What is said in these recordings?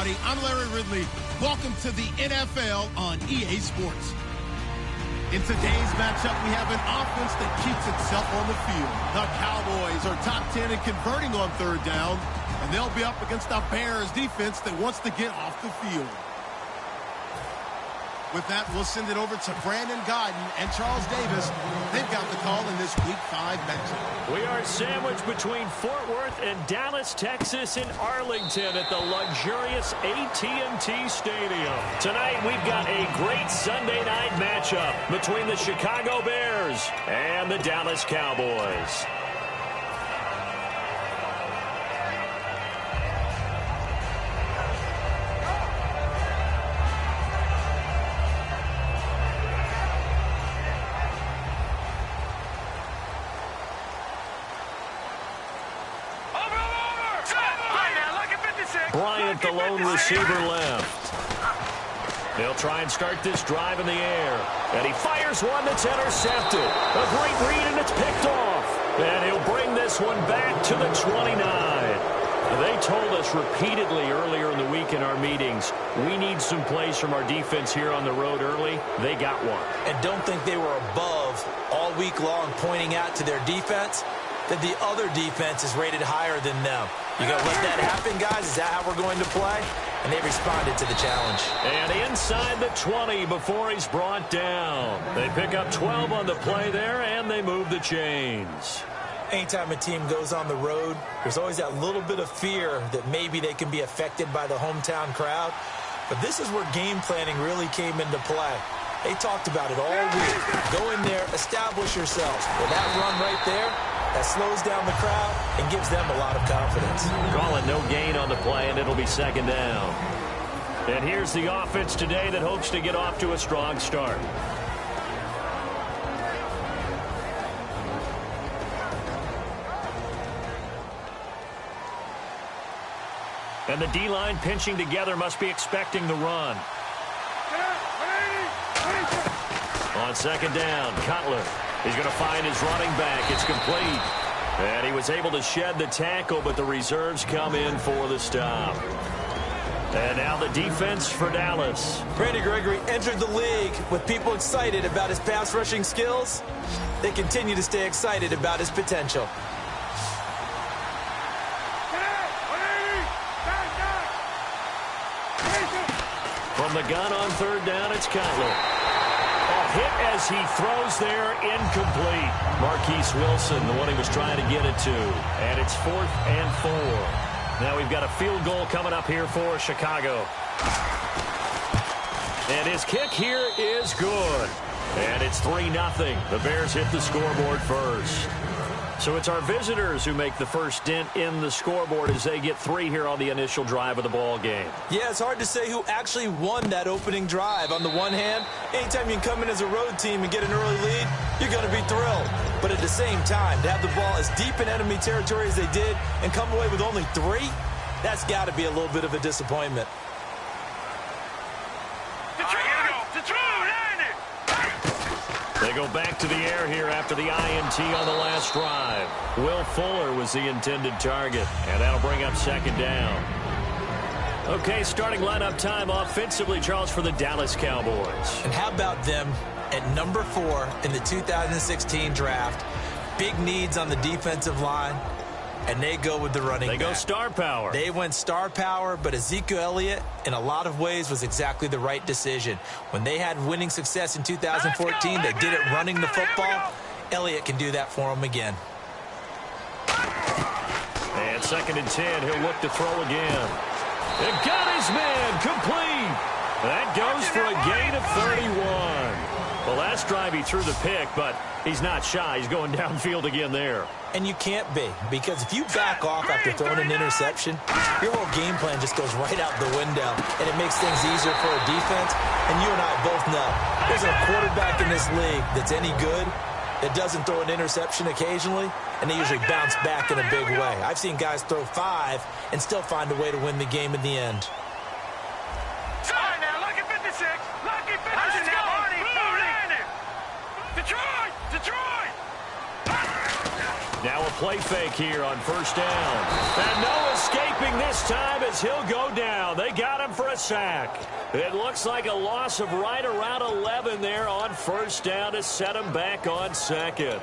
everybody. I'm Larry Ridley. Welcome to the NFL on EA Sports. In today's matchup, we have an offense that keeps itself on the field. The Cowboys are top 10 in converting on third down, and they'll be up against the Bears defense that wants to get off the field. With that, we'll send it over to Brandon Godden and Charles Davis. They've got the call in this Week 5 matchup. We are sandwiched between Fort Worth and Dallas, Texas, in Arlington at the luxurious AT&T Stadium. Tonight, we've got a great Sunday night matchup between the Chicago Bears and the Dallas Cowboys. Bryant, the lone receiver, left. They'll try and start this drive in the air. And he fires one that's intercepted. A great read, and it's picked off. And he'll bring this one back to the 29. They told us repeatedly earlier in the week in our meetings, we need some plays from our defense here on the road early. They got one. And don't think they were above all week long pointing out to their defense that the other defense is rated higher than them. You going to let that happen, guys? Is that how we're going to play? And they responded to the challenge. And inside the 20 before he's brought down. They pick up 12 on the play there, and they move the chains. Anytime a team goes on the road, there's always that little bit of fear that maybe they can be affected by the hometown crowd. But this is where game planning really came into play. They talked about it all week. Go in there, establish yourselves. With that run right there, that slows down the crowd and gives them a lot of confidence. Call it no gain on the play, and it'll be second down. And here's the offense today that hopes to get off to a strong start. And the D-line pinching together must be expecting the run. On second down, Cutler. He's going to find his running back. It's complete. And he was able to shed the tackle, but the reserves come in for the stop. And now the defense for Dallas. Randy Gregory entered the league with people excited about his pass rushing skills. They continue to stay excited about his potential. From the gun on third down, it's Cutler. Hit as he throws there, incomplete. Marquise Wilson, the one he was trying to get it to. And it's 4th and 4. Now we've got a field goal coming up here for Chicago. And his kick here is good. And it's 3-0. The Bears hit the scoreboard first. So it's our visitors who make the first dent in the scoreboard as they get 3 here on the initial drive of the ball game. Yeah, it's hard to say who actually won that opening drive. On the one hand, anytime you can come in as a road team and get an early lead, you're going to be thrilled. But at the same time, to have the ball as deep in enemy territory as they did and come away with only 3, that's got to be a little bit of a disappointment. They go back to the air here after the INT on the last drive. Will Fuller was the intended target, and that'll bring up second down. Okay, starting lineup time offensively, Charles, for the Dallas Cowboys. And how about them at number 4 in the 2016 draft? Big needs on the defensive line, and they go with the running back. They go star power. They went star power, but Ezekiel Elliott, in a lot of ways, was exactly the right decision. When they had winning success in 2014, they did it running the football. Elliott can do that for them again. And 2nd and 10, he'll look to throw again. It got his man complete. That goes for a gain of 31. Well, last drive he threw the pick, but he's not shy. He's going downfield again there. And you can't be, because if you back off after throwing an interception, your whole game plan just goes right out the window, and it makes things easier for a defense. And you and I both know there's a quarterback in this league that's any good that doesn't throw an interception occasionally, and they usually bounce back in a big way. I've seen guys throw 5 and still find a way to win the game in the end. Now a play fake here on first down. And no escaping this time as he'll go down. They got him for a sack. It looks like a loss of right around 11 there on first down to set him back on second.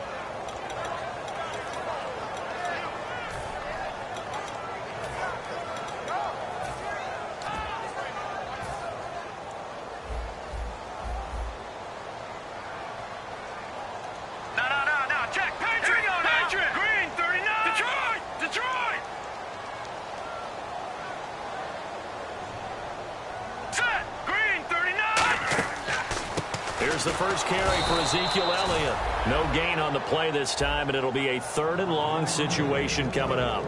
Here's the first carry for Ezekiel Elliott. No gain on the play this time, and it'll be a 3rd and long situation coming up.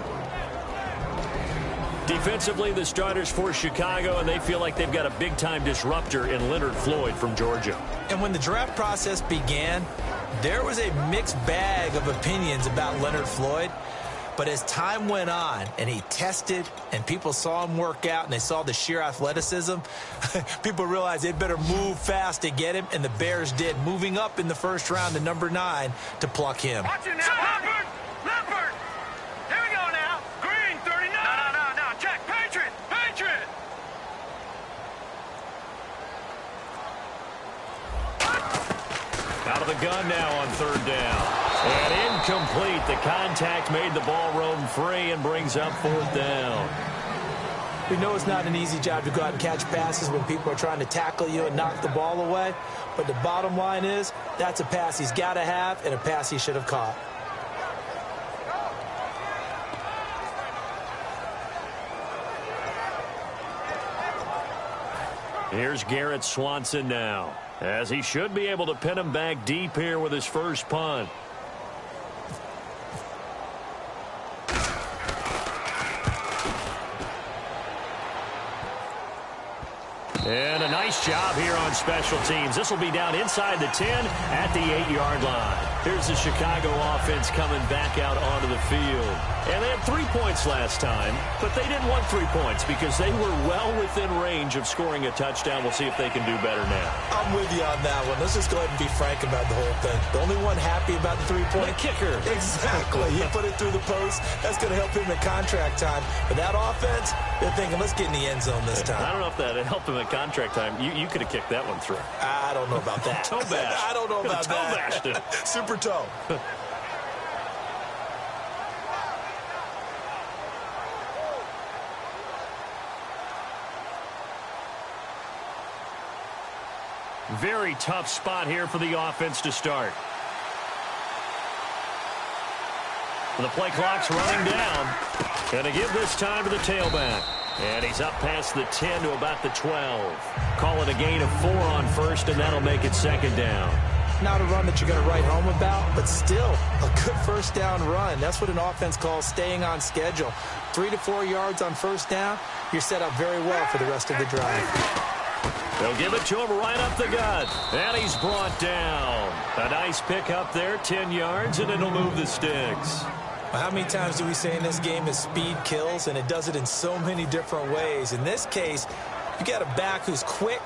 Defensively, the starters for Chicago, and they feel like they've got a big-time disruptor in Leonard Floyd from Georgia. And when the draft process began, there was a mixed bag of opinions about Leonard Floyd. But as time went on and he tested and people saw him work out and they saw the sheer athleticism, people realized they'd better move fast to get him, and the Bears did, moving up in the first round to number 9 to pluck him. Watch it now, Leopard! Here we go now. Green, 39. No. Check. Patriot. Out of the gun now on 3rd down. And incomplete. The contact made the ball roam free and brings up 4th down. We know it's not an easy job to go out and catch passes when people are trying to tackle you and knock the ball away. But the bottom line is, that's a pass he's got to have and a pass he should have caught. Here's Garrett Swanson now, as he should be able to pin him back deep here with his first punt. And a nice job here on special teams. This will be down inside the 10 at the 8-yard line. Here's the Chicago offense coming back out onto the field. And they had 3 points last time, but they didn't want 3 points because they were well within range of scoring a touchdown. We'll see if they can do better now. I'm with you on that one. Let's just go ahead and be frank about the whole thing. The only one happy about the 3-point kicker. Exactly. He put it through the post. That's going to help him at contract time. But that offense, they're thinking, let's get in the end zone this time. I don't know if that helped him at contract time. You could have kicked that one through. I don't know about that. Toe bash. I don't know about toe that. Bashed it. Super toe. Very tough spot here for the offense to start. The play clock's running down. Going to give this time to the tailback. And he's up past the 10 to about the 12. Call it a gain of 4 on first, and that'll make it 2nd down. Not a run that you're going to write home about, but still a good first down run. That's what an offense calls staying on schedule. 3 to 4 yards on first down, you're set up very well for the rest of the drive. They'll give it to him right up the gut. And he's brought down. A nice pick up there, 10 yards, and it'll move the sticks. Well, how many times do we say in this game is speed kills, and it does it in so many different ways. In this case, you got a back who's quick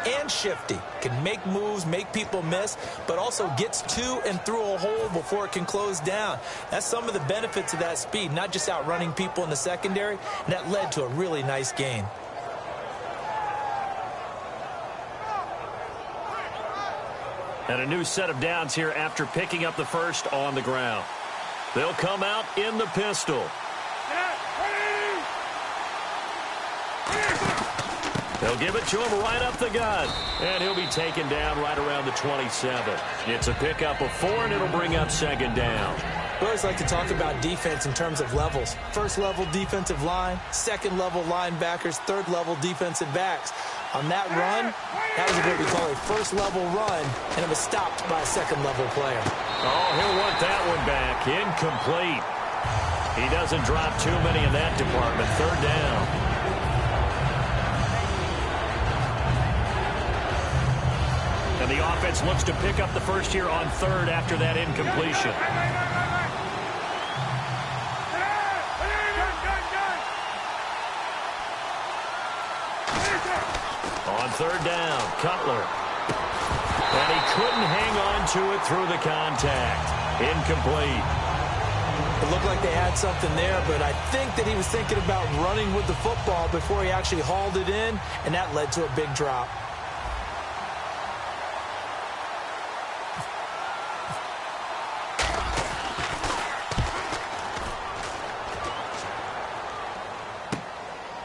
and shifty, can make moves, make people miss, but also gets to and through a hole before it can close down. That's some of the benefits of that speed, not just outrunning people in the secondary, and that led to a really nice gain. And a new set of downs here after picking up the first on the ground. They'll come out in the pistol. They'll give it to him right up the gut. And he'll be taken down right around the 27. It's a pickup of 4, and it'll bring up 2nd down. We always like to talk about defense in terms of levels. First level defensive line, second level linebackers, third level defensive backs. On that run, that was what we call a first level run, and it was stopped by a second level player. Oh, he'll want that one back. Incomplete. He doesn't drop too many in that department. 3rd down. And the offense looks to pick up the first here on 3rd after that incompletion. On 3rd down, Cutler. And he couldn't hang on to it through the contact. Incomplete. It looked like they had something there, but I think that he was thinking about running with the football before he actually hauled it in, and that led to a big drop.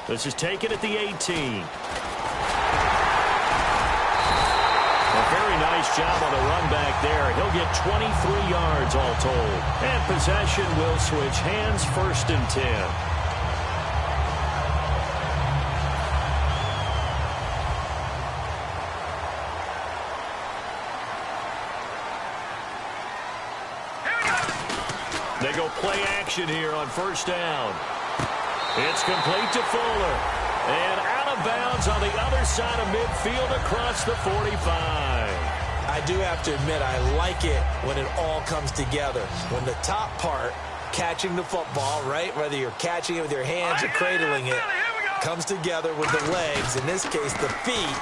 This is taken at the 18. A very nice job on the run back there. He'll get 23 yards all told. And possession will switch hands, 1st and 10. They go play action here on 1st down. It's complete to Fuller. And out of bounds on the other side of midfield across the 45. I do have to admit, I like it when it all comes together. When the top part, catching the football, right, whether you're catching it with your hands or cradling it, comes together with the legs, in this case the feet,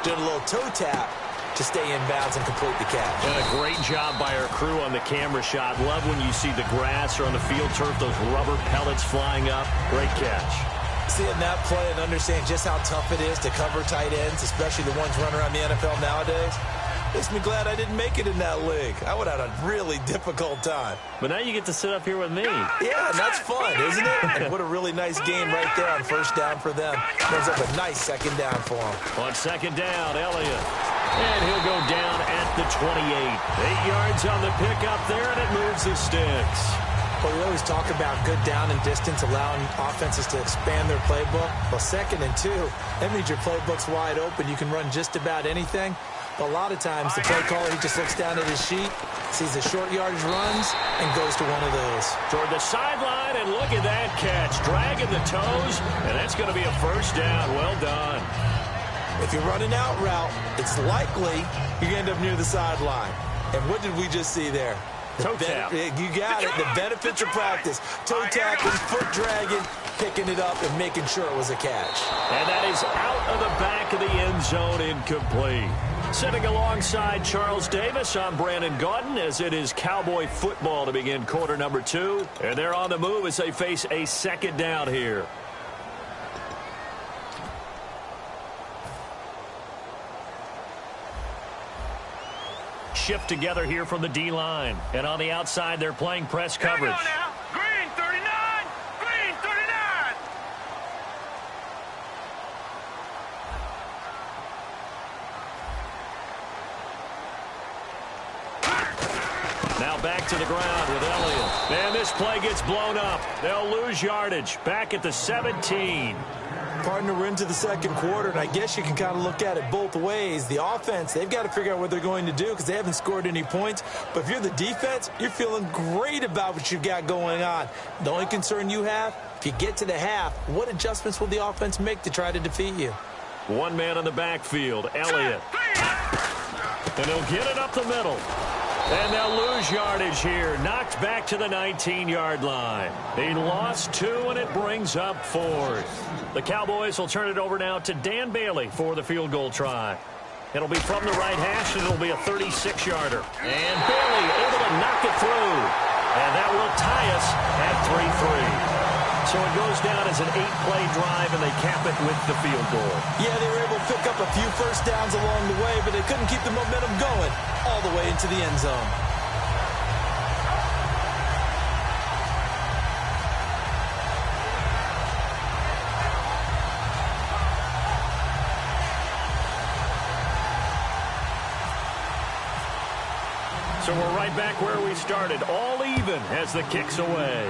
doing a little toe tap to stay in bounds and complete the catch. And a great job by our crew on the camera shot. Love when you see the grass or on the field turf, those rubber pellets flying up. Great catch. Seeing that play and understand just how tough it is to cover tight ends, especially the ones running around the NFL nowadays, makes me glad I didn't make it in that league. I would have had a really difficult time. But now you get to sit up here with me. Yeah, and that's fun, isn't it? And what a really nice game right there on 1st down for them. Brings up a nice 2nd down for them. On 2nd down, Elliott. And he'll go down at the 28. 8 yards on the pickup there, and it moves the sticks. Well, we always talk about good down and distance, allowing offenses to expand their playbook. Well, 2nd and 2, that means your playbook's wide open. You can run just about anything. But a lot of times, the play caller, he just looks down at his sheet, sees the short yardage runs, and goes to one of those. Toward the sideline, and look at that catch. Dragging the toes, and that's going to be a 1st down. Well done. If you're running out route, it's likely you're going to end up near the sideline. And what did we just see there? Toe tap. You got it. The benefits of practice. Toe tapping, foot dragging, picking it up, and making sure it was a catch. And that is out of the back of the end zone, incomplete. Sitting alongside Charles Davis, I'm Brandon Gaudin, as it is Cowboy football to begin quarter number 2. And they're on the move as they face a 2nd down here. Shift together here from the D-line. And on the outside, they're playing press coverage. Green 39! Green 39! Now back to the ground with Elliott. And this play gets blown up. They'll lose yardage. Back at the 17. Partner, we're into the 2nd quarter, and I guess you can kind of look at it both ways. The offense, they've got to figure out what they're going to do because they haven't scored any points. But if you're the defense, you're feeling great about what you've got going on. The only concern you have, if you get to the half, what adjustments will the offense make to try to defeat you? One man in the backfield, Elliott. And he'll get it up the middle. And they'll lose yardage here. Knocked back to the 19-yard line. He lost 2, and it brings up 4th. The Cowboys will turn it over now to Dan Bailey for the field goal try. It'll be from the right hash, and it'll be a 36-yarder. And Bailey able to knock it through. And that will tie us at 3-3. So it goes down as an 8-play drive, and they cap it with the field goal. Yeah, they were able to pick up a few 1st downs along the way, but they couldn't keep the momentum going all the way into the end zone. So we're right back where we started, all even as the kick's away.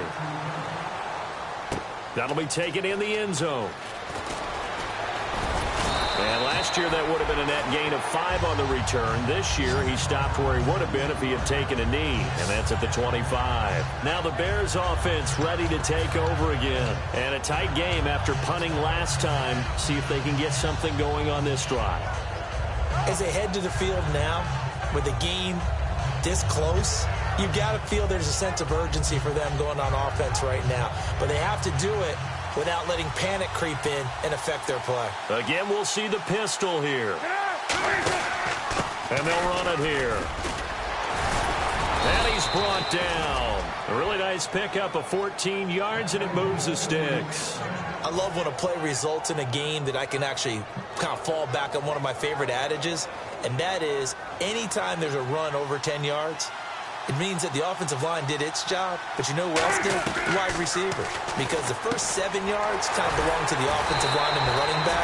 That'll be taken in the end zone. And last year that would have been a net gain of 5 on the return. This year he stopped where he would have been if he had taken a knee, and that's at the 25. Now the Bears offense ready to take over again. And a tight game after punting last time. See if they can get something going on this drive. As they head to the field now, with the game this close, you've got to feel there's a sense of urgency for them going on offense right now. But they have to do it without letting panic creep in and affect their play. Again, we'll see the pistol here. And they'll run it here. And he he's brought down. A really nice pickup of 14 yards, and it moves the sticks. I love when a play results in a game that I can actually kind of fall back on one of my favorite adages, and that is anytime there's a run over 10 yards, it means that the offensive line did its job, but you know who else did? The wide receiver. Because the first 7 yards kind of belong to the offensive line and the running back.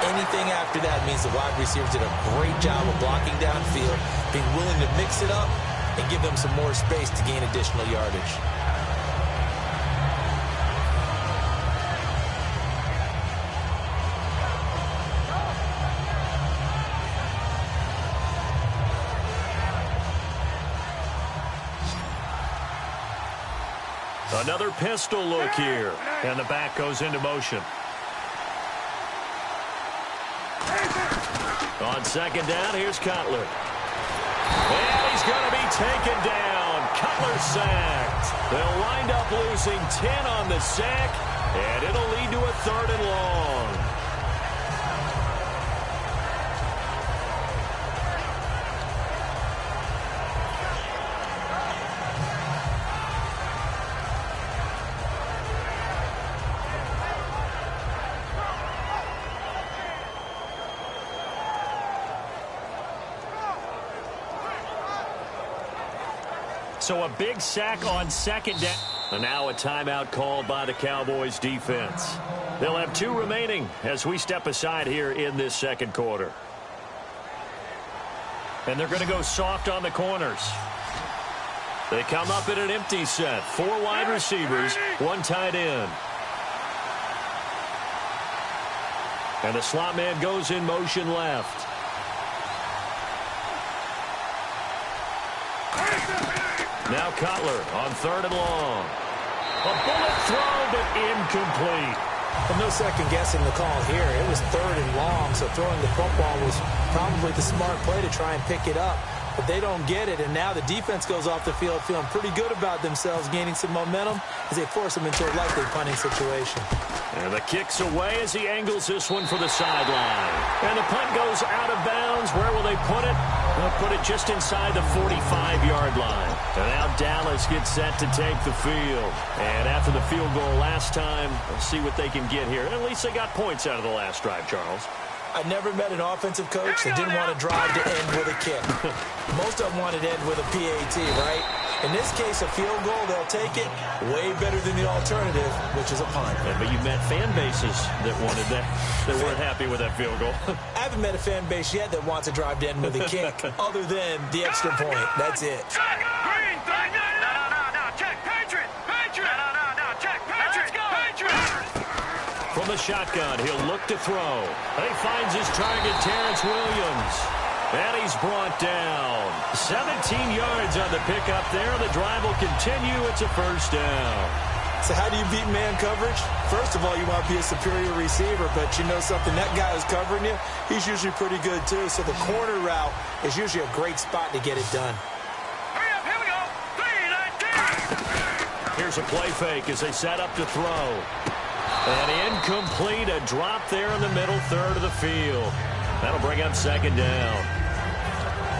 Anything after that means the wide receivers did a great job of blocking downfield, being willing to mix it up, and give them some more space to gain additional yardage. Another pistol look here, and the back goes into motion. On second down, here's Cutler. And he's going to be taken down. Cutler sacked. They'll wind up losing 10 on the sack, and it'll lead to a 3rd and long. So a big sack on second down. And now a timeout called by the Cowboys defense. They'll have 2 remaining as we step aside here in this second quarter. And they're going to go soft on the corners. They come up in an empty set. 4 wide receivers, 1 tight end. And the slot man goes in motion left. Now Cutler on 3rd and long. A bullet throw, but incomplete. Well, no second guessing the call here. It was 3rd and long, so throwing the football was probably the smart play to try and pick it up. But they don't get it, and now the defense goes off the field feeling pretty good about themselves, gaining some momentum as they force them into a likely punting situation. And the kick's away as he angles this one for the sideline. And the punt goes out of bounds. Where will they put it? They'll put it just inside the 45-yard line. And now Dallas gets set to take the field. And after the field goal last time, we'll see what they can get here. At least they got points out of the last drive, Charles. I never met an offensive coach that didn't want to drive to end with a kick. Most of them wanted to end with a PAT, right? In this case, a field goal, they'll take it. Way better than the alternative, which is a punt. Yeah, but you met fan bases that wanted that, that weren't happy with that field goal. I haven't met a fan base yet that wants to drive to end with a kick, other than the extra point. That's it. Green, no, check, Patriot, no, check, Patriot, let's go, Patriot. From the shotgun, he'll look to throw. And he finds his target, Terrence Williams. And he's brought down. 17 yards on the pickup there. The drive will continue. It's a 1st down. So how do you beat man coverage? First of all, you want to be a superior receiver, but you know something, that guy who's covering you, he's usually pretty good too. So the corner route is usually a great spot to get it done. Hurry up, here we go. 3, 19. Here's a play fake as they set up to throw. And incomplete, a drop there in the middle 3rd of the field. That'll bring up 2nd down.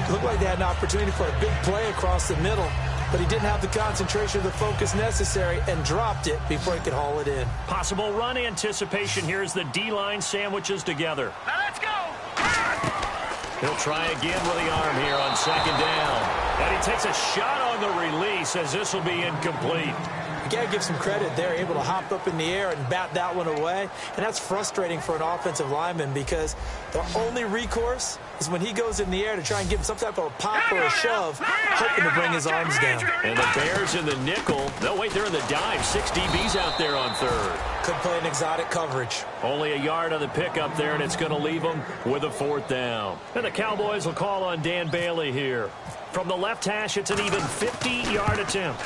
It looked like they had an opportunity for a big play across the middle, but he didn't have the concentration or the focus necessary and dropped it before he could haul it in. Possible run anticipation here as the D-line sandwiches together. Now let's go. He'll try again with the arm here on 2nd down. And he takes a shot on the release as this will be incomplete. You got to give some credit. They're able to hop up in the air and bat that one away. And that's frustrating for an offensive lineman because their only recourse is when he goes in the air to try and give him some type of a pop or a shove, hoping to bring his arms down. And the Bears in the nickel. No, wait, they're in the dive. 6 DBs out there on 3rd. Could play an exotic coverage. Only a yard on the pickup there, and it's going to leave them with a 4th down. And the Cowboys will call on Dan Bailey here. From the left hash, it's an even 50-yard attempt.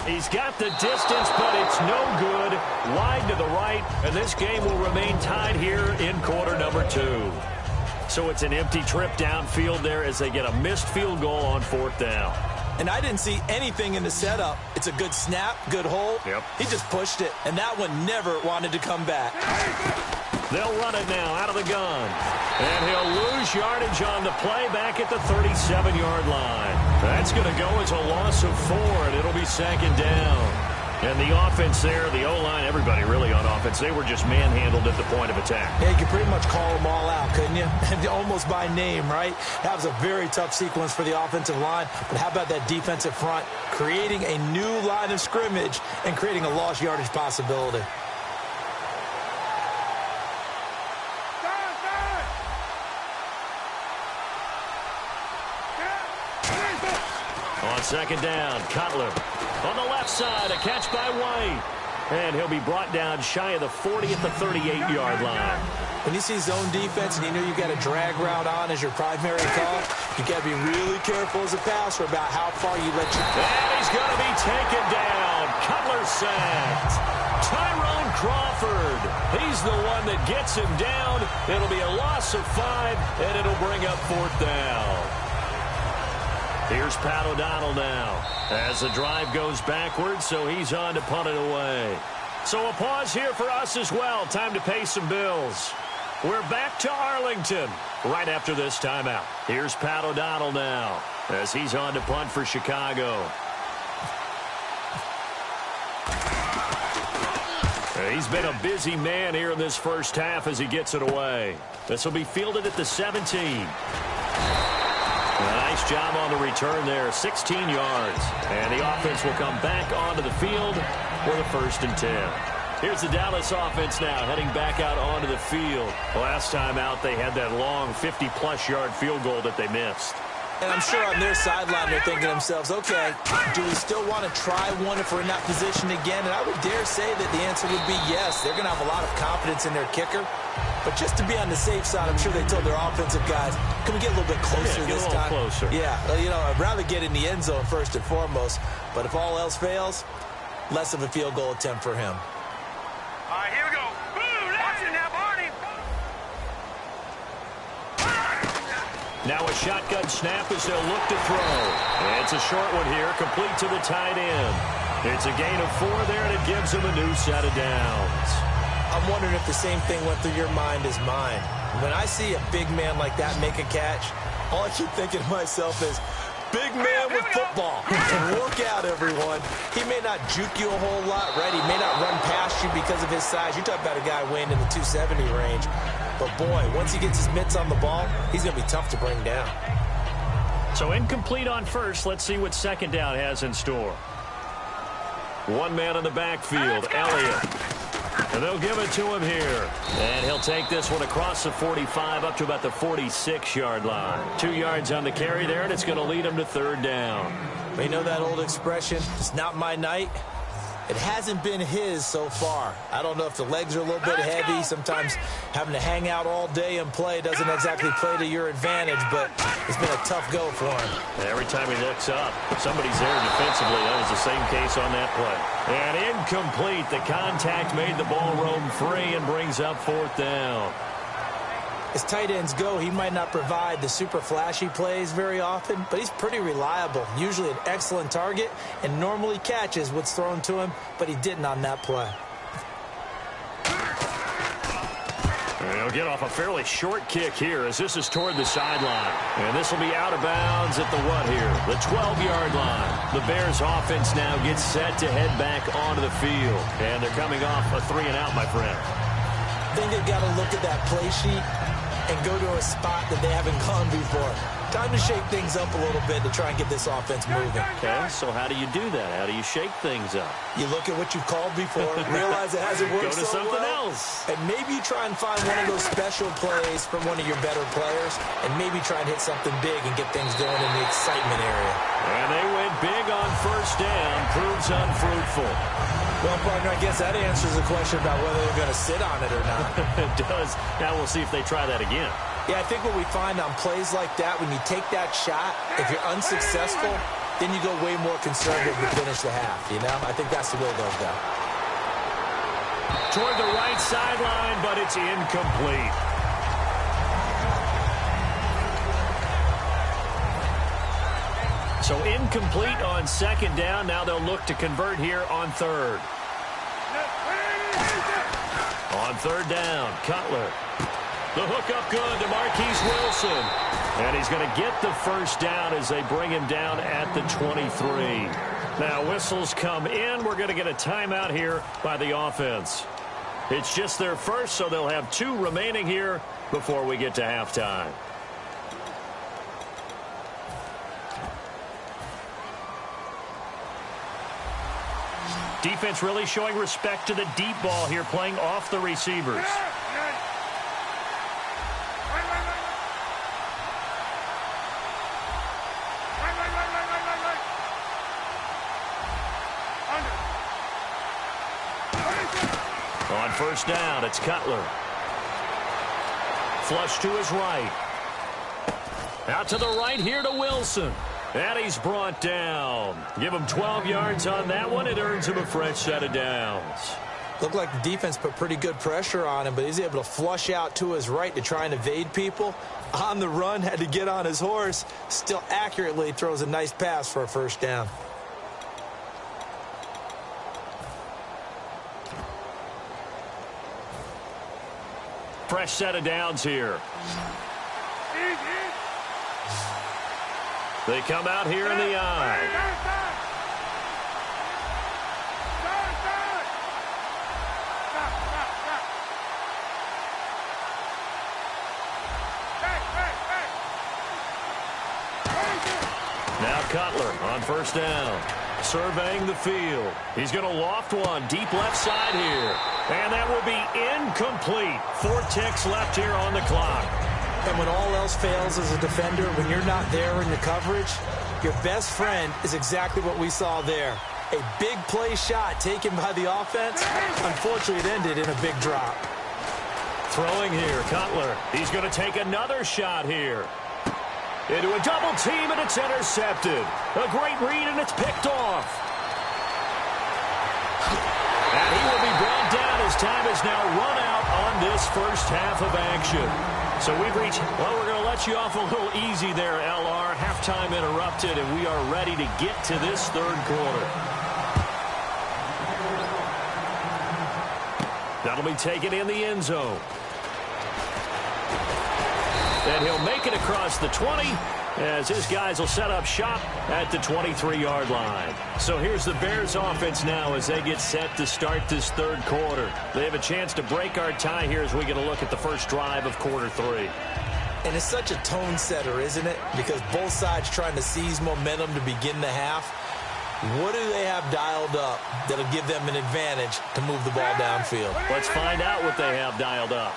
He's got the distance, but it's no good. Wide to the right, and this game will remain tied here in quarter number 2. So it's an empty trip downfield there as they get a missed field goal on 4th down. And I didn't see anything in the setup. It's a good snap, good hold. Yep. He just pushed it, and that one never wanted to come back. They'll run it now out of the gun. And he'll lose yardage on the play back at the 37-yard line. That's going to go as a loss of 4, and it'll be second down. And the offense there, the O-line, everybody really on offense, they were just manhandled at the point of attack. Yeah, you could pretty much call them all out, couldn't you? Almost by name, right? That was a very tough sequence for the offensive line. But how about that defensive front creating a new line of scrimmage and creating a lost yardage possibility? On second down, Cutler on the left side, a catch by White. And he'll be brought down shy of the 40 at the 38-yard line. When you see zone defense and you know you've got a drag route on as your primary call, you got to be really careful as a passer about how far you let your... And he's going to be taken down. Cutler sacked. Tyrone Crawford. He's the one that gets him down. It'll be a loss of 5, and it'll bring up 4th down. Here's Pat O'Donnell now as the drive goes backwards, so he's on to punt it away. So a pause here for us as well. Time to pay some bills. We're back to Arlington right after this timeout. Here's Pat O'Donnell now as he's on to punt for Chicago. He's been a busy man here in this first half as he gets it away. This will be fielded at the 17. Nice job on the return there, 16 yards. And the offense will come back onto the field for the 1st and 10. Here's the Dallas offense now heading back out onto the field. Last time out, they had that long 50-plus yard field goal that they missed. And I'm sure on their sideline they're thinking to themselves, okay, do we still want to try one if we're in that position again? And I would dare say that the answer would be yes. They're going to have a lot of confidence in their kicker. But just to be on the safe side, I'm sure they told their offensive guys, can we get a little bit closer this time? Closer. Yeah, you know, I'd rather get in the end zone first and foremost. But if all else fails, less of a field goal attempt for him. All right, here we go. Watch it now, Barney. Now a shotgun snap as they'll look to throw. And it's a short one here, complete to the tight end. It's a gain of 4 there, and it gives them a new set of downs. I'm wondering if the same thing went through your mind as mine. When I see a big man like that make a catch, all I keep thinking to myself is, big man with football. Look out, everyone. He may not juke you a whole lot, right? He may not run past you because of his size. You're talking about a guy weighing in the 270 range. But, boy, once he gets his mitts on the ball, he's going to be tough to bring down. So incomplete on first. Let's see what second down has in store. One man in the backfield, Elliott. And they'll give it to him here. And he'll take this one across the 45 up to about the 46-yard line. 2 yards on the carry there, and it's going to lead him to 3rd down. You know that old expression, it's not my night? It hasn't been his so far. I don't know if the legs are a little bit heavy. Sometimes having to hang out all day and play doesn't exactly play to your advantage, but it's been a tough go for him. Every time he looks up, somebody's there defensively. That was the same case on that play. And incomplete. The contact made the ball roam free and brings up 4th down. As tight ends go, he might not provide the super flashy plays very often, but he's pretty reliable, usually an excellent target, and normally catches what's thrown to him, but he didn't on that play. He'll get off a fairly short kick here as this is toward the sideline. And this will be out of bounds at the what here? The 12-yard line. The Bears offense now gets set to head back onto the field. And they're coming off a 3-and-out, my friend. I think they've got to look at that play sheet and go to a spot that they haven't gone before. Time to shake things up a little bit to try and get this offense moving. Okay, so how do you do that? How do you shake things up? You look at what you've called before, realize it hasn't worked so well. Go to something else. And maybe you try and find one of those special plays from one of your better players, and maybe try and hit something big and get things going in the excitement area. And they went big on 1st down, proves unfruitful. Well, partner, I guess that answers the question about whether they're going to sit on it or not. It does. Now we'll see if they try that again. Yeah, I think what we find on plays like that, when you take that shot, if you're unsuccessful, then you go way more conservative to finish the half, you know? I think that's the way they'll go. Toward the right sideline, but it's incomplete. So incomplete on 2nd down. Now they'll look to convert here on 3rd. On third down, Cutler. The hook up good to Marquise Wilson. And he's going to get the first down as they bring him down at the 23. Now whistles come in. We're going to get a timeout here by the offense. It's just their first, so they'll have 2 remaining here before we get to halftime. Defense really showing respect to the deep ball here, playing off the receivers. On first down, it's Cutler. Flush to his right. Out to the right here to Wilson. And he's brought down. Give him 12 yards on that one. It earns him a fresh set of downs. Looked like the defense put pretty good pressure on him, but he's able to flush out to his right to try and evade people. On the run, had to get on his horse. Still accurately throws a nice pass for a first down. Fresh set of downs here. They come out here in the eye. Now Cutler on first down. Surveying the field. He's going to loft one deep left side here. And that will be incomplete. 4 ticks left here on the clock. And when all else fails as a defender, when you're not there in the coverage, your best friend is exactly what we saw there. A big play shot taken by the offense. Unfortunately, it ended in a big drop. Throwing here, Cutler. He's going to take another shot here. Into a double team, and it's intercepted. A great read, and it's picked off. And he will be brought down as time is now run out on this first half of action. So we've reached, well, we're going to let you off a little easy there, LR. Halftime interrupted, and we are ready to get to this third quarter. That'll be taken in the end zone. And he'll make it across the 20 as his guys will set up shop at the 23-yard line. So here's the Bears offense now as they get set to start this third quarter. They have a chance to break our tie here as we get a look at the first drive of quarter 3. And it's such a tone setter, isn't it? Because both sides trying to seize momentum to begin the half. What do they have dialed up that'll give them an advantage to move the ball downfield? Let's find out what they have dialed up.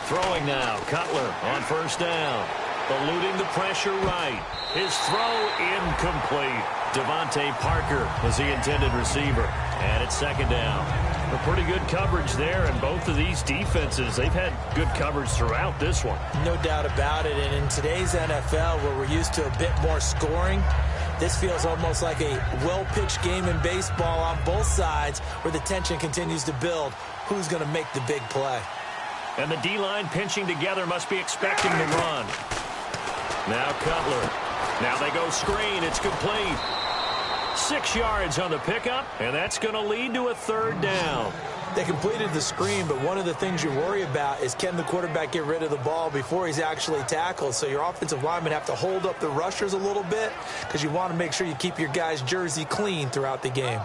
Throwing now, Cutler on first down. Eluding the pressure right. His throw incomplete. Devontae Parker was the intended receiver. And it's second down. A pretty good coverage there, and both of these defenses, they've had good coverage throughout this one. No doubt about it. And in today's NFL, where we're used to a bit more scoring, this feels almost like a well-pitched game in baseball on both sides where the tension continues to build. Who's going to make the big play? And the D-line pinching together must be expecting the run. Now Cutler. Now they go screen. It's complete. 6 yards on the pickup, and that's going to lead to a third down. They completed the screen, but one of the things you worry about is can the quarterback get rid of the ball before he's actually tackled? So your offensive linemen have to hold up the rushers a little bit because you want to make sure you keep your guy's jersey clean throughout the game.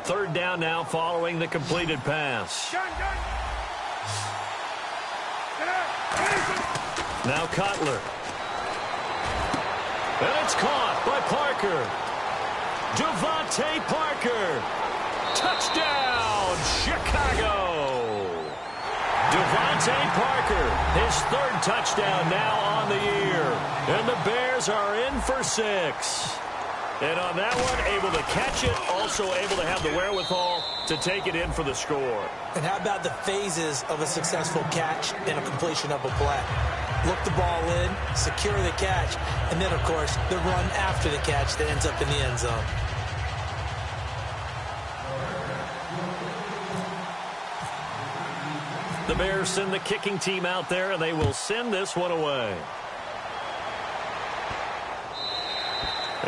Third down now following the completed pass. Now Cutler. And it's caught by Parker. Devontae Parker. Touchdown, Chicago. Devontae Parker, his third touchdown now on the year. And the Bears are in for 6. And on that one, able to catch it, also able to have the wherewithal to take it in for the score. And how about the phases of a successful catch and a completion of a play? Look the ball in, secure the catch, and then, of course, the run after the catch that ends up in the end zone. The Bears send the kicking team out there, and they will send this one away.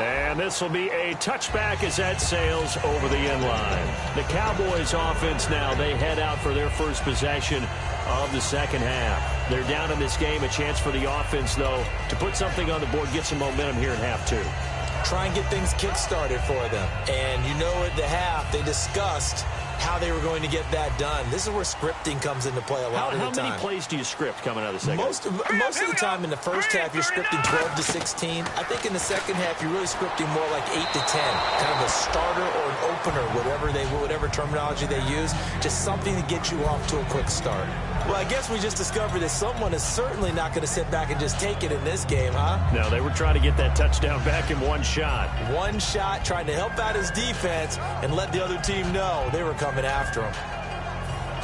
And this will be a touchback as that sails over the end line. The Cowboys offense now, they head out for their first possession of the second half. They're down in this game. A chance for the offense, though, to put something on the board, get some momentum here in half two. Try and get things kick-started for them. And you know at the half, they discussed how they were going to get that done. This is where scripting comes into play a lot of the time. How many plays do you script coming out of the second half? Most of the time in the first half, you're scripting 12 to 16. I think in the second half, you're really scripting more like 8 to 10. Kind of a starter or an opener, whatever terminology they use. Just something to get you off to a quick start. Well, I guess we just discovered that someone is certainly not going to sit back and just take it in this game, huh? No, they were trying to get that touchdown back in one shot. One shot, trying to help out his defense and let the other team know they were coming after him.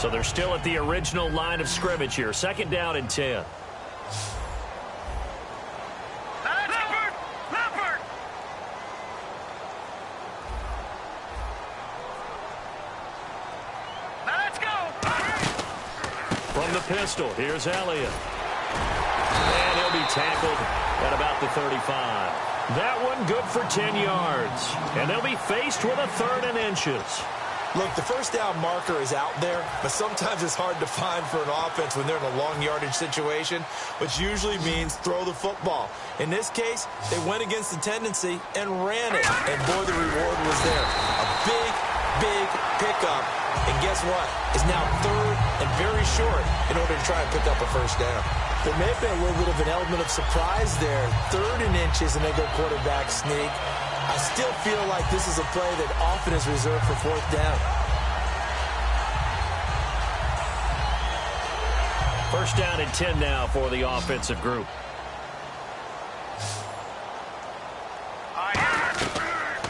So they're still at the original line of scrimmage here. Second down and 10. From the pistol, here's Elliott. And he'll be tackled at about the 35. That one good for 10 yards. And they'll be faced with a 3rd and inches. Look, the first down marker is out there, but sometimes it's hard to find for an offense when they're in a long yardage situation, which usually means throw the football. In this case, they went against the tendency and ran it. And boy, the reward was there. A big pickup. And guess what? It's now 3rd and very short in order to try and pick up a first down. There may have been a little bit of an element of surprise there. 3rd and inches, and they go quarterback sneak. I still feel like this is a play that often is reserved for 4th down. First down and 10 now for the offensive group.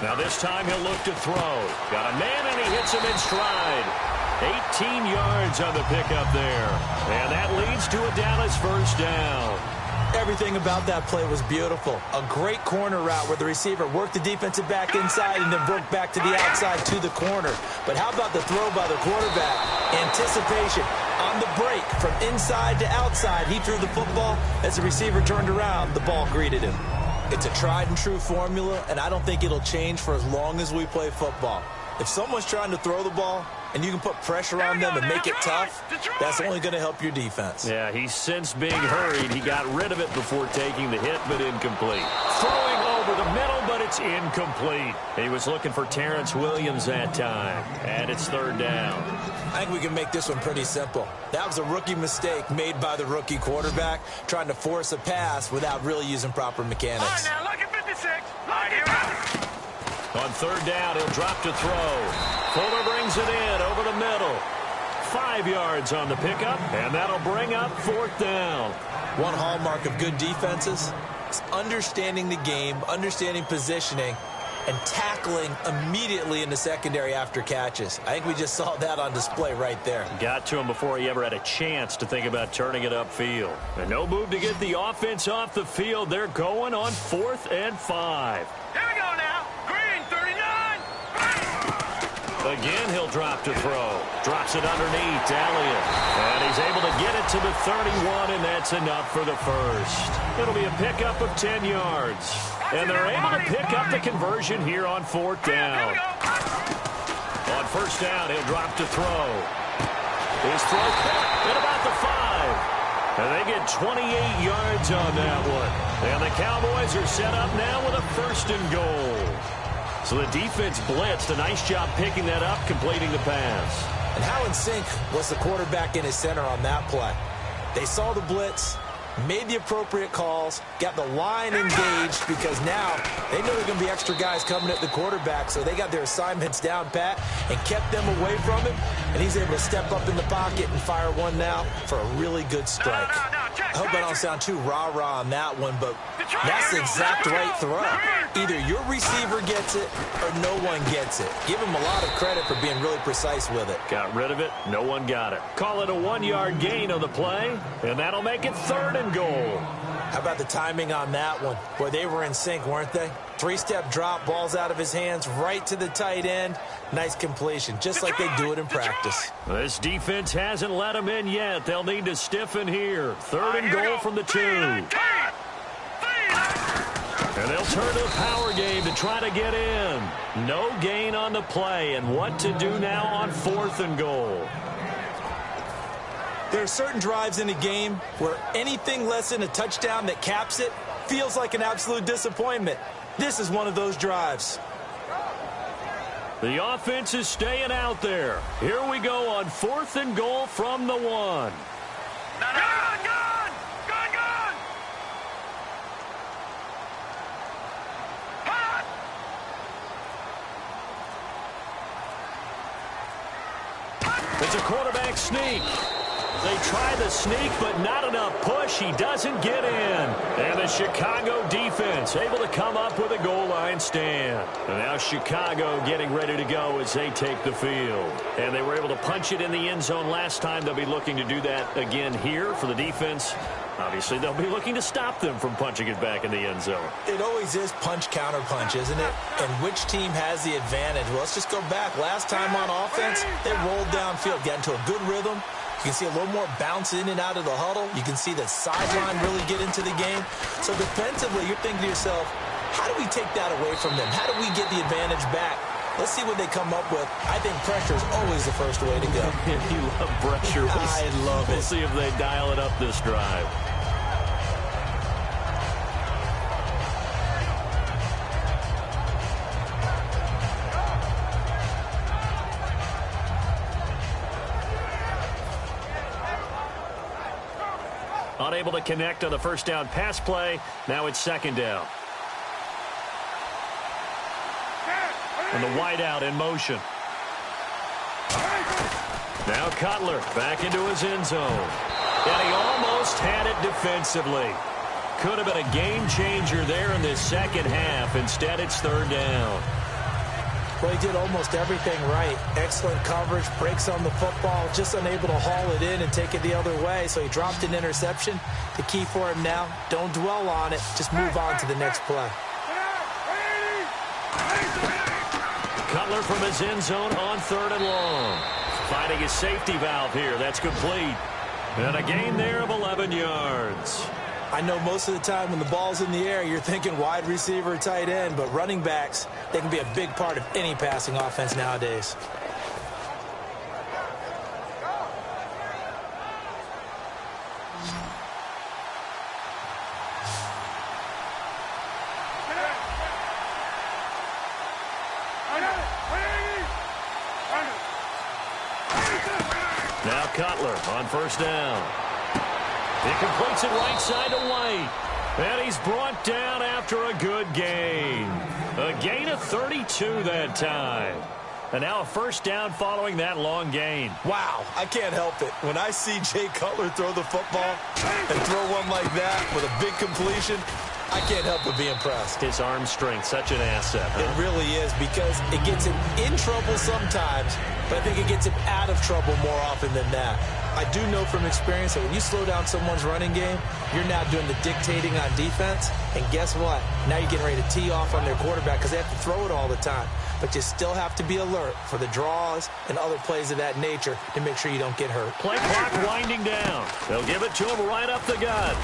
Now this time he'll look to throw. Got a man and he hits him in stride. 18 yards on the pickup there. And that leads to a Dallas first down. Everything about that play was beautiful. A great corner route where the receiver worked the defensive back inside and then broke back to the outside to the corner. But how about the throw by the quarterback? Anticipation on the break from inside to outside. He threw the football. As the receiver turned around, the ball greeted him. It's a tried and true formula, and I don't think it'll change for as long as we play football. If someone's trying to throw the ball and you can put pressure on them and make it tough, that's only going to help your defense. Yeah, he's since being hurried. He got rid of it before taking the hit, but incomplete. Throwing over the middle, but it's incomplete. He was looking for Terrence Williams that time, and it's 3rd down. I think we can make this one pretty simple. That was a rookie mistake made by the rookie quarterback, trying to force a pass without really using proper mechanics. All right, now, look at 56. All right, here we go. On 3rd down, he'll drop to throw. Fuller brings it in over the middle. 5 yards on the pickup, and that'll bring up 4th down. One hallmark of good defenses is understanding the game, understanding positioning, and tackling immediately in the secondary after catches. I think we just saw that on display right there. Got to him before he ever had a chance to think about turning it upfield. And no move to get the offense off the field. They're going on 4th and 5. Here we go now. Green, 39. Again, he'll drop to throw. Drops it underneath to Elliott. And he's able to get it to the 31, and that's enough for the first. It'll be a pickup of 10 yards. And they're able to pick up the conversion here on 4th down. On 1st down, he'll drop to throw. His throw at about the 5. And they get 28 yards on that one. And the Cowboys are set up now with a 1st and goal. So the defense blitzed. A nice job picking that up, completing the pass. And how in sync was the quarterback in his center on that play? They saw the blitz, made the appropriate calls, got the line engaged because now they know there are going to be extra guys coming at the quarterback, so they got their assignments down pat and kept them away from him, and he's able to step up in the pocket and fire one now for a really good strike. I hope I don't sound too rah-rah on that one, but that's the exact right throw. Either your receiver gets it or no one gets it. Give him a lot of credit for being really precise with it. Got rid of it. No one got it. Call it a 1-yard gain on the play, and that'll make it 3rd and goal. How about the timing on that one? Boy, they were in sync, weren't they? 3-step drop, balls out of his hands, right to the tight end. Nice completion, just like they do it in practice. This defense hasn't let them in yet. They'll need to stiffen here. 3rd and goal from the 2. And And they'll turn to the power game to try to get in. No gain on the play, and what to do now on 4th and goal. There are certain drives in a game where anything less than a touchdown that caps it feels like an absolute disappointment. This is one of those drives. The offense is staying out there. Here we go on 4th and goal from the 1. Gone! It's a quarterback sneak. They try the sneak, but not enough push. He doesn't get in. And the Chicago defense able to come up with a goal line stand. And now Chicago getting ready to go as they take the field. And they were able to punch it in the end zone last time. They'll be looking to do that again here for the defense. Obviously, they'll be looking to stop them from punching it back in the end zone. It always is punch-counter-punch, isn't it? And which team has the advantage? Well, let's just go back. Last time on offense, they rolled downfield, got into a good rhythm. You can see a little more bounce in and out of the huddle. You can see the sideline really get into the game. So defensively, you're thinking to yourself, how do we take that away from them? How do we get the advantage back? Let's see what they come up with. I think pressure is always the first way to go. You love pressure. I love it. We'll see if they dial it up this drive. Unable to connect on the first down pass play. Now it's 2nd down. And the wideout in motion. Now Cutler back into his end zone. And he almost had it defensively. Could have been a game changer there in this second half. Instead, it's 3rd down. Well, he did almost everything right. Excellent coverage, breaks on the football, just unable to haul it in and take it the other way. So he dropped an interception. The key for him now, don't dwell on it. Just move on to the next play. Cutler from his end zone on 3rd and long. Finding his safety valve here. That's complete. And a gain there of 11 yards. I know most of the time when the ball's in the air, you're thinking wide receiver, tight end, but running backs, they can be a big part of any passing offense nowadays. Now Cutler on 1st down. He completes it right side to White. And he's brought down after a good gain. A gain of 32 that time. And now a 1st down following that long gain. Wow, I can't help it. When I see Jay Cutler throw the football and throw one like that with a big completion, I can't help but be impressed. His arm strength, such an asset. Huh? It really is, because it gets him in trouble sometimes, but I think it gets him out of trouble more often than that. I do know from experience that when you slow down someone's running game, you're now doing the dictating on defense, and guess what? Now you're getting ready to tee off on their quarterback because they have to throw it all the time. But you still have to be alert for the draws and other plays of that nature to make sure you don't get hurt. Play clock winding down. They'll give it to him right up the gut.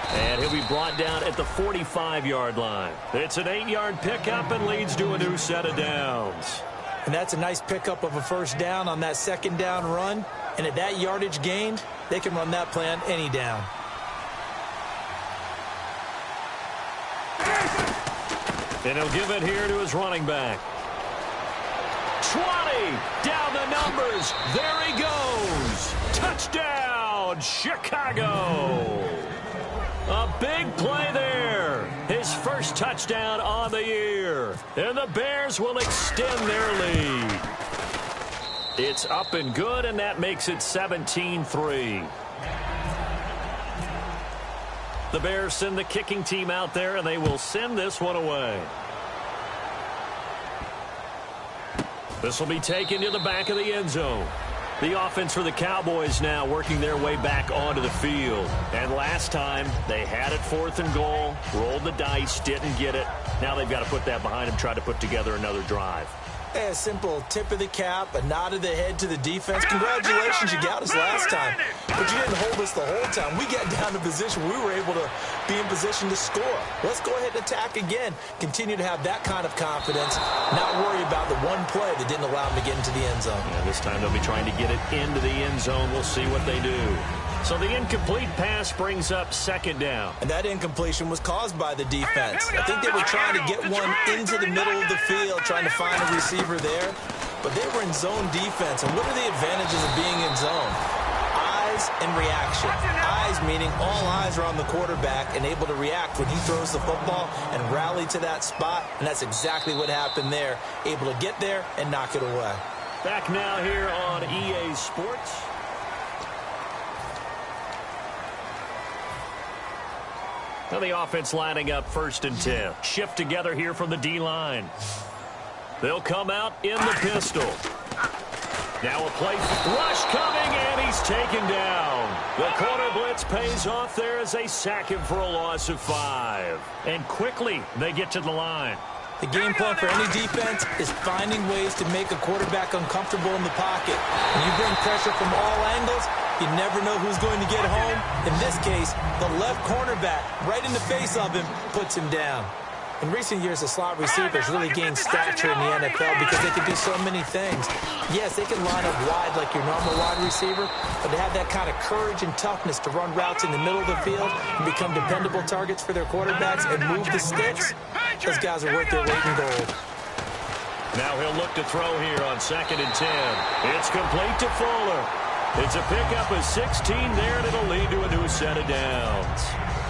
And he'll be brought down at the 45-yard line. It's an 8-yard pickup and leads to a new set of downs. And that's a nice pickup of a 1st down on that 2nd down run. And at that yardage gained, they can run that play on any down. And he'll give it here to his running back. 20, down the numbers. There he goes. Touchdown, Chicago. A big play there. His first touchdown on the year. And the Bears will extend their lead. It's up and good, and that makes it 17-3. The Bears send the kicking team out there, and they will send this one away. This will be taken to the back of the end zone. The offense for the Cowboys now working their way back onto the field. And last time, they had it 4th and goal, rolled the dice, didn't get it. Now they've got to put that behind them, try to put together another drive. A simple tip of the cap, a nod of the head to the defense. Congratulations, you got us last time. But you didn't hold us the whole time. We got down to position where we were able to be in position to score. Let's go ahead and attack again. Continue to have that kind of confidence. Not worry about the one play that didn't allow them to get into the end zone. Yeah, this time they'll be trying to get it into the end zone. We'll see what they do. So the incomplete pass brings up second down. And that incompletion was caused by the defense. I think they were trying to get one into the middle of the field, trying to find a receiver there. But they were in zone defense. And what are the advantages of being in zone? Eyes and reaction. Eyes meaning all eyes are on the quarterback and able to react when he throws the football and rally to that spot. And that's exactly what happened there. Able to get there and knock it away. Back now here on EA Sports. Now the offense lining up 1st and 10. Shift together here from the D-line. They'll come out in the pistol. Now a play rush coming, and he's taken down. The corner blitz pays off there as they sack him for a loss of 5. And quickly they get to the line. The game plan for any defense is finding ways to make a quarterback uncomfortable in the pocket. When you bring pressure from all angles, you never know who's going to get home. In this case, the left cornerback, right in the face of him, puts him down. In recent years, the slot receivers really gained stature in the NFL because they can do so many things. Yes, they can line up wide like your normal wide receiver, but to have that kind of courage and toughness to run routes in the middle of the field and become dependable targets for their quarterbacks and move the sticks, those guys are worth their weight in gold. Now he'll look to throw here on 2nd and 10. It's complete to Fuller. It's a pickup of 16 there, and it'll lead to a new set of downs.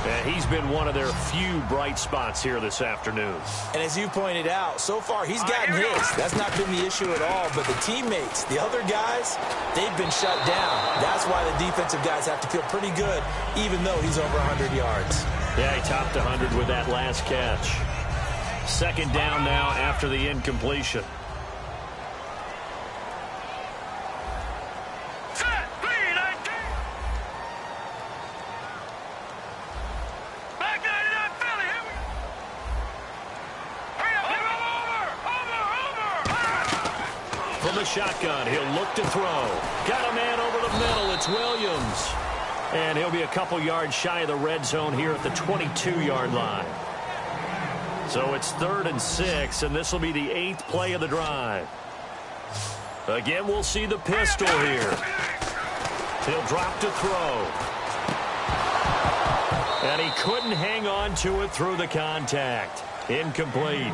And he's been one of their few bright spots here this afternoon. And as you pointed out, so far he's gotten his. That's not been the issue at all. But the teammates, the other guys, they've been shut down. That's why the defensive guys have to feel pretty good, even though he's over 100 yards. Yeah, he topped 100 with that last catch. 2nd down now after the incompletion. From the shotgun, he'll look to throw. Got a man over the middle. It's Williams. And he'll be a couple yards shy of the red zone here at the 22-yard line. So it's 3rd and 6, and this will be the 8th play of the drive. Again, we'll see the pistol here. He'll drop to throw. And he couldn't hang on to it through the contact. Incomplete.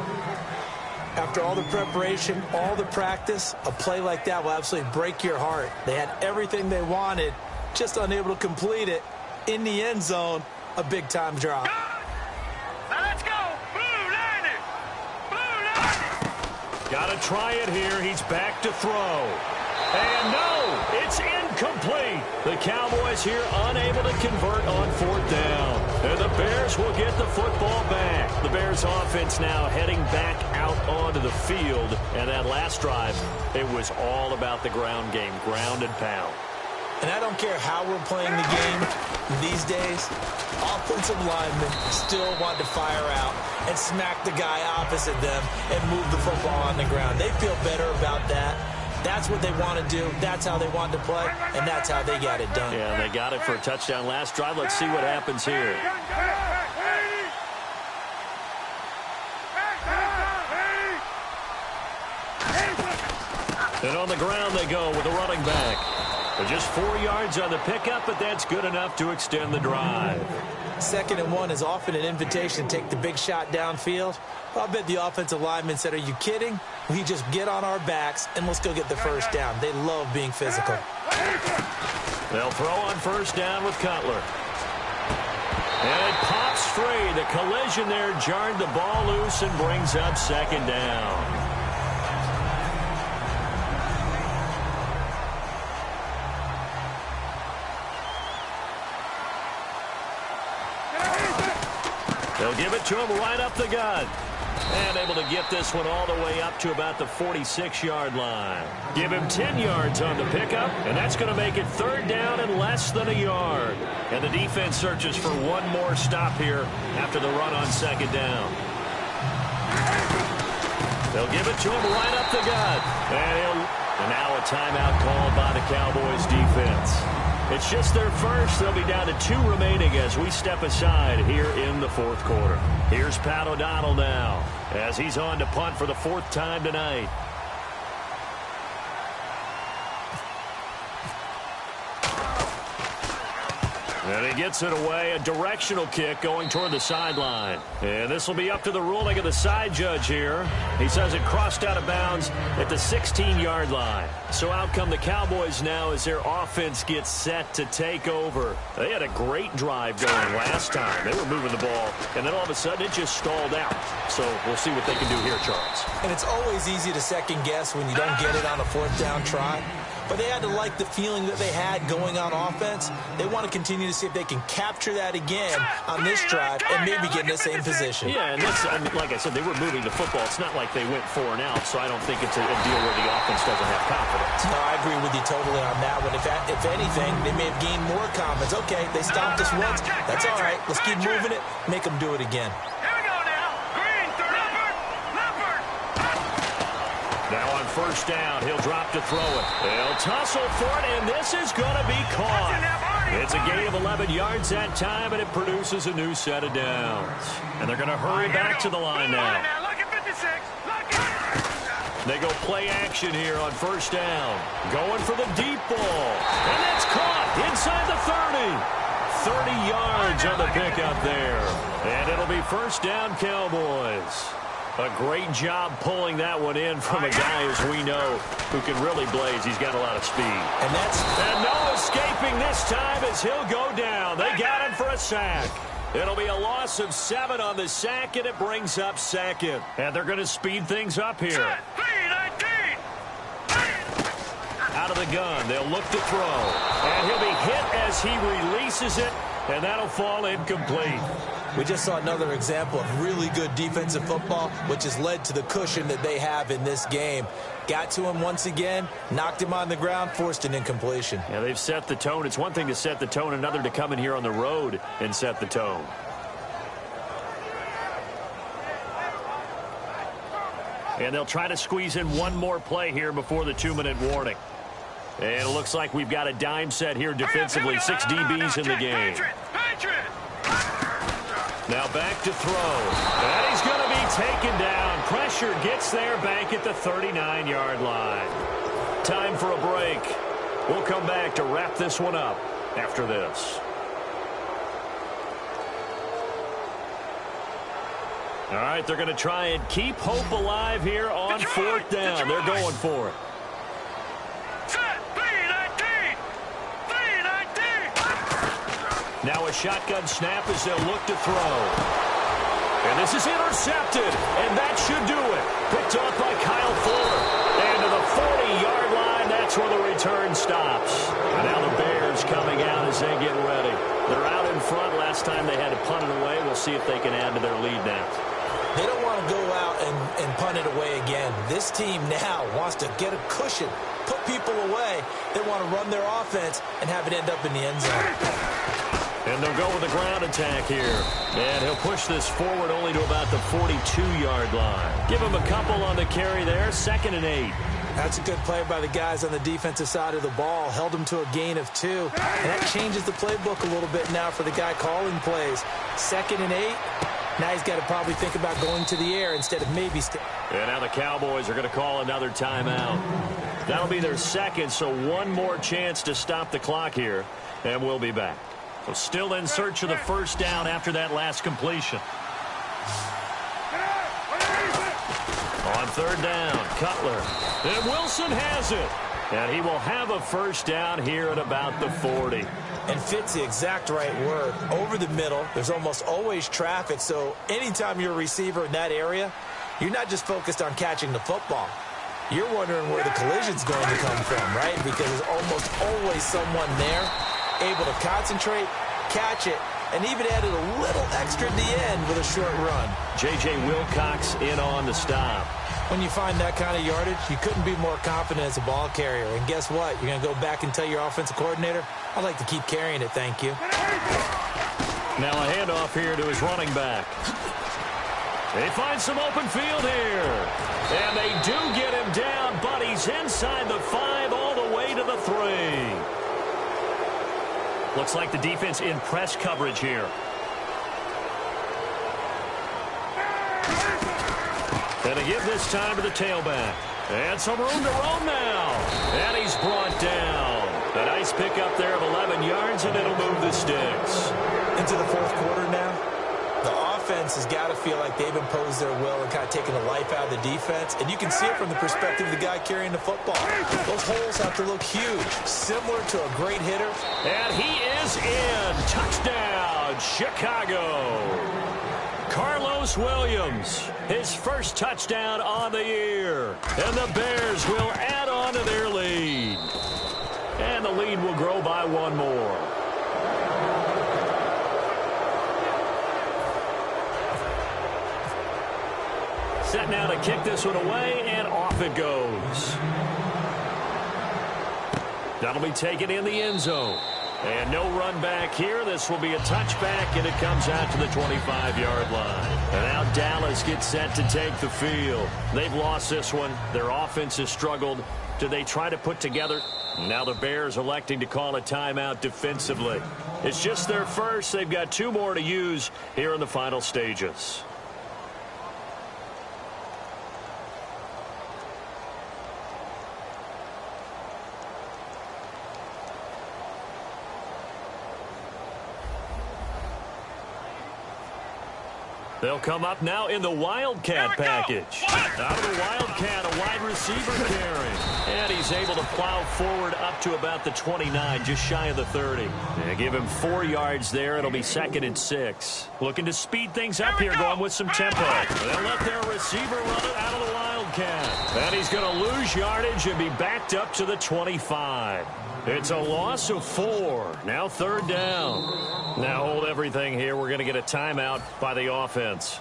After all the preparation, all the practice, a play like that will absolutely break your heart. They had everything they wanted, just unable to complete it. In the end zone, a big-time drop. Now let's go. Blue landed. Blue landed. Got to try it here. He's back to throw. And no, it's incomplete. The Cowboys here unable to convert on 4th down. And the Bears will get the football back. The Bears offense now heading back out onto the field. And that last drive, it was all about the ground game, ground and pound. And I don't care how we're playing the game these days, offensive linemen still want to fire out and smack the guy opposite them and move the football on the ground. They feel better about that. That's what they want to do. That's how they want to play, and that's how they got it done. Yeah, they got it for a touchdown last drive. Let's see what happens here. And on the ground they go with a running back. But just 4 yards on the pickup, but that's good enough to extend the drive. 2nd and 1 is often an invitation to take the big shot downfield. I'll bet the offensive lineman said, are you kidding? We just get on our backs and let's go get the 1st down. They love being physical. They'll throw on 1st down with Cutler. And it pops free. The collision there jarred the ball loose and brings up 2nd down. They'll give it to him right up the gut. And able to get this one all the way up to about the 46-yard line. Give him 10 yards on the pickup, and that's going to make it 3rd down and less than a yard. And the defense searches for one more stop here after the run on 2nd down. They'll give it to him right up the gut. And now a timeout called by the Cowboys defense. It's just their first. They'll be down to 2 remaining as we step aside here in the fourth quarter. Here's Pat O'Donnell now as he's on to punt for the 4th time tonight. And he gets it away, a directional kick going toward the sideline. And this will be up to the ruling of the side judge here. He says it crossed out of bounds at the 16-yard line. So out come the Cowboys now as their offense gets set to take over. They had a great drive going last time. They were moving the ball, and then all of a sudden it just stalled out. So we'll see what they can do here, Charles. And it's always easy to second guess when you don't get it on a 4th down try. But they had to like the feeling that they had going on offense. They want to continue to see if they can capture that again on this drive and maybe get in the same position. Yeah, and this, I mean, like I said, they were moving the football. It's not like they went 4 and out, so I don't think it's a deal where the offense doesn't have confidence. No, I agree with you totally on that one. If anything, they may have gained more confidence. Okay, they stopped us once. That's all right. Let's keep moving it. Make them do it again. Now on 1st down, he'll drop to throw it. They'll tussle for it, and this is going to be caught. It's a gain of 11 yards that time, and it produces a new set of downs. And they're going to hurry back to the line now. They go play action here on 1st down. Going for the deep ball. And that's caught inside the 30. 30 yards on the pickup there. And it'll be 1st down Cowboys. A great job pulling that one in from a guy, as we know, who can really blaze. He's got a lot of speed. And no escaping this time as he'll go down. They got him for a sack. It'll be a loss of 7 on the sack, and it brings up 2nd. And they're going to speed things up here. Out of the gun, they'll look to throw. And he'll be hit as he releases it, and that'll fall incomplete. We just saw another example of really good defensive football, which has led to the cushion that they have in this game. Got to him once again, knocked him on the ground, forced an incompletion. Yeah, they've set the tone. It's one thing to set the tone, another to come in here on the road and set the tone. And they'll try to squeeze in one more play here before the 2-minute warning. And it looks like we've got a dime set here defensively. 6 DBs in the game. Now back to throw. And he's going to be taken down. Pressure gets there back at the 39-yard line. Time for a break. We'll come back to wrap this one up after this. All right, they're going to try and keep hope alive here on 4th down. They're going for it. Now a shotgun snap as they'll look to throw. And this is intercepted, and that should do it. Picked off by Kyle Fuller. And to the 40-yard line, that's where the return stops. And now the Bears coming out as they get ready. They're out in front. Last time they had to punt it away. We'll see if they can add to their lead now. They don't want to go out and punt it away again. This team now wants to get a cushion, put people away. They want to run their offense and have it end up in the end zone. And they'll go with the ground attack here. And he'll push this forward only to about the 42-yard line. Give him a couple on the carry there. 2nd and 8. That's a good play by the guys on the defensive side of the ball. Held them to a gain of 2. And that changes the playbook a little bit now for the guy calling plays. 2nd and 8. Now he's got to probably think about going to the air instead of maybe. And now the Cowboys are going to call another timeout. That'll be their 2nd, so one more chance to stop the clock here. And we'll be back. So still in search of the 1st down after that last completion. On 3rd down, Cutler. And Wilson has it. And he will have a 1st down here at about the 40. And fits the exact right word. Over the middle, there's almost always traffic. So anytime you're a receiver in that area, you're not just focused on catching the football. You're wondering where the collision's going to come from, right? Because there's almost always someone there able to concentrate, catch it, and even added a little extra at the end with a short run. J.J. Wilcox in on the stop. When you find that kind of yardage, you couldn't be more confident as a ball carrier. And guess what? You're going to go back and tell your offensive coordinator, I'd like to keep carrying it, thank you. Now a handoff here to his running back. They find some open field here. And they do get him down, but he's inside the 5 all the way to the 3. Looks like the defense in press coverage here. And to give this time to the tailback. And some room to roam now. And he's brought down. A nice pickup there of 11 yards, and it'll move the sticks. Into the fourth quarter now. The offense has got to feel like they've imposed their will and kind of taken the life out of the defense. And you can see it from the perspective of the guy carrying the football. Those holes have to look huge, similar to a great hitter. And he is in. Touchdown, Chicago. Carlos Williams, his first touchdown on the year. And the Bears will add on to their lead. And the lead will grow by 1 more. Set now to kick this one away, and off it goes. That'll be taken in the end zone. And no run back here. This will be a touchback, and it comes out to the 25-yard line. And now Dallas gets set to take the field. They've lost this one. Their offense has struggled. Do they try to put together? Now the Bears electing to call a timeout defensively. It's just their first. They've got 2 more to use here in the final stages. They'll come up now in the Wildcat package. Out of the Wildcat, a wide receiver carry. And he's able to plow forward up to about the 29, just shy of the 30. And give him 4 yards there. It'll be 2nd and 6. Looking to speed things up here, going with some tempo. They'll let their receiver run it out of the Wildcat. And he's going to lose yardage and be backed up to the 25. It's a loss of 4. Now 3rd down. Now hold everything here. We're going to get a timeout by the offense.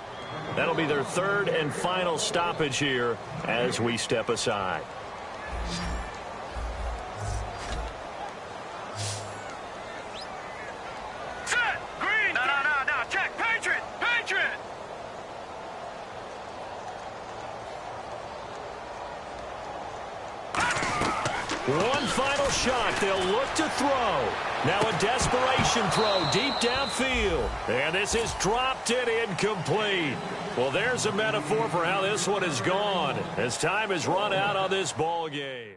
That'll be their 3rd and final stoppage here as we step aside. Set! Green! No. Check! Patriot! Patriot! One final shot. They'll look to throw. Now a desperation throw deep downfield. And this is dropped and incomplete. Well, there's a metaphor for how this one is gone as time has run out on this ball game.